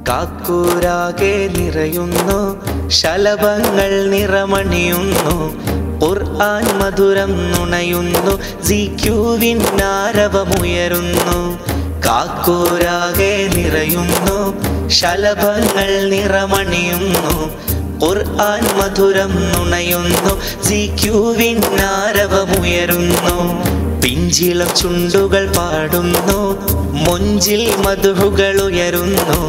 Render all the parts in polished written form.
കാക്കൂരാകെ നിറയുന്നു, ശലഭങ്ങൾ നിറമണിയുന്നു, ഖുർആൻ മധുരം നുണയുന്നു, സിക്യുവിനാരവമുയരുന്നു. കാക്കൂരാകെ നിറയുന്നു, ശലഭങ്ങൾ നിറമണിയുന്നു, ഖുർആൻ മധുരം നുണയുന്നു, സിക്യുവിനാരവമുയരുന്നു. പിഞ്ചിളം ചുണ്ടുകൾ പാടുന്നു, മൊഞ്ചിൽ മധുഹുകൾ ഉയരുന്നു,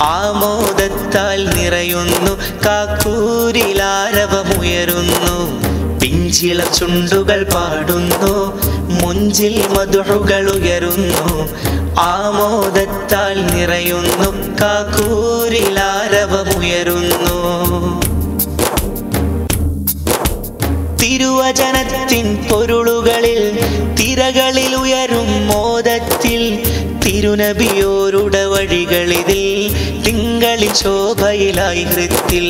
ആമോദത്താൽ നിറയുന്നു, കാക്കൂരിലാരവമുയരുന്നു. പിഞ്ചിളം ചുണ്ടുകൾ പാടുന്നു, മൊഞ്ചിൽ മധുഹുകൾ ഉയരുന്നു, ആമോദത്താൽ നിറയുന്നു, കാക്കൂരിലാരവമുയരുന്നു. തിരുവചനത്തിൻ പൊരുളുകളിൽ തിരകളിൽ ഉയരും മോദത്തിൽ, തിരുനബിയോരുടെ വഴികളിതിൽ തിങ്കളിൽ ശോഭയിലായി ഹൃത്തിൽ.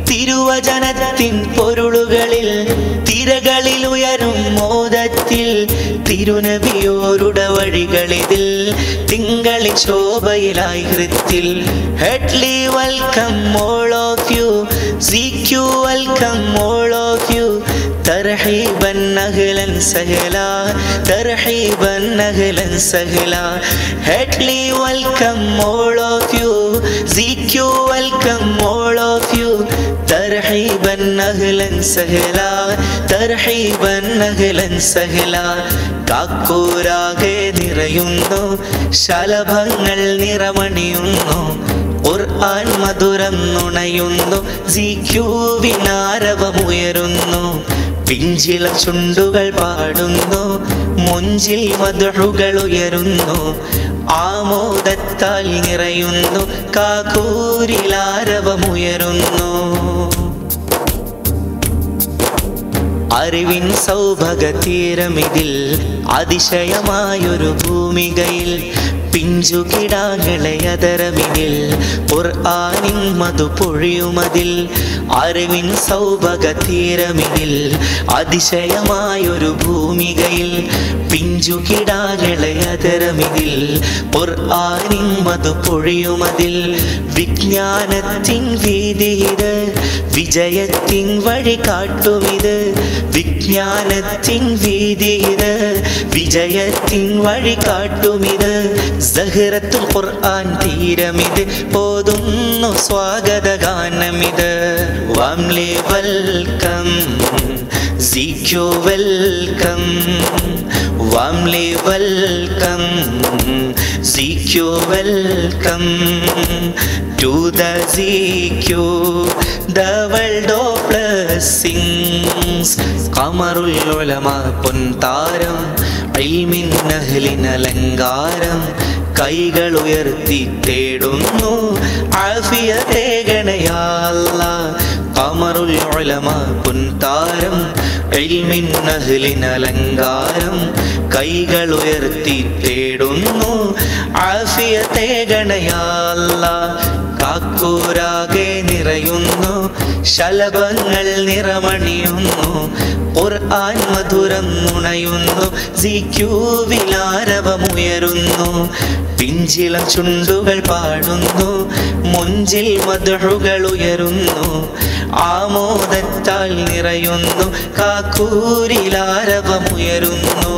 തിരുവചനത്തിൻ പൊരുളുകളിൽ തിരകളിൽ ഉയരും മോദത്തിൽ, തിരുനബിയോരുടെ വഴികളിതിൽ തിങ്കളിൽ ശോഭയിലായി ഹൃത്തിൽ. Heartily welcome all of you, CQ welcome all of you, തർഹീബൻ അഹ്ലൻ സഹ്ലാ, തർഹീബൻ അഹ്ലൻ സഹ്ലാ. Heartily welcome all of you, CQ welcome all of you, തർഹീബൻ അഹ്ലൻ സഹ്ലാ, തർഹീബൻ അഹ്ലൻ സഹ്ലാ. കാക്കൂരാകെ നിറയുന്നു, ശലഭങ്ങൾ നിറമണിയുന്നു, ഖുർആൻ മധുരം നുണയുന്നു, സിക്യുവിനാരവമുയരുന്നു. പിഞ്ചിളം ചുണ്ടുകൾ പാടുന്നു, മൊഞ്ചിൽ മധുഹുകൾ ഉയരുന്നു, ആമോദത്താൽ നിറയുന്നു, കാക്കൂരിലാരവമുയരുന്നു. അറിവിൻ സൗഭഗതീരമിതിൽ അതിശയമായൊരു ഭൂമികയിൽ, പിഞ്ചുകിടാങ്ങളെ അതരമിതിൽ ഖുർആനിൻ മധു പൊഴിയുമതിൽ. അറിവിൻ സൗഭഗതീരമിതിൽ അതിശയമായൊരു ഭൂമികയിൽ, പിഞ്ചുകിടാങ്ങളെ അതരമിതിൽ ഖുർആനിൻ മധു പൊഴിയുമതിൽ. വിജ്ഞാനത്തിൻ വീതിയിത്, വിജയത്തിൻ വഴി കാട്ടുമിത്, വിജ്ഞാനത്തിൻ വീതിയിത്, വിജയത്തിൻ വഴി കാട്ടുമിത്. സഹ്റത്തുൽ ഖുർആൻ തീരമിത്, ഓതുന്നു സ്വാഗതഗാനമിത്. Warmly welcome, CQ welcome, warmly welcome, CQ welcome, to the CQ, the world of blessings. ഖമറുൽ ഉലമ പൊൻതാരം, ഇൽമിൻ അഹ്ലിൻ അലങ്കാരം, കൈകൾ ഉയർത്തി തേടുന്നു ആഫിയത്തേകണേ യാ അല്ലാഹ്. ഖമറുൽ ഉലമ പൊൻതാരം, ഇൽമിൻ അഹ്ലിൻ അലങ്കാരം, കൈകൾ ഉയർത്തി തേടുന്നു ആഫിയത്തേകണേ യാ അല്ലാഹ്. കാക്കൂരാകെ നിറയുന്നു, ശലഭങ്ങൾ നിറമണിയുന്നു, ഖുർആൻ മധുരം നുണയുന്നു, സിക്യുവിലാരവമുയരുന്നു. പിഞ്ചിളം ചുണ്ടുകൾ പാടുന്നു, മൊഞ്ചിൽ മധുഹുകൾ ഉയരുന്നു, ആമോദത്താൽ നിറയുന്നു, കാക്കൂരിലാരവമുയരുന്നു.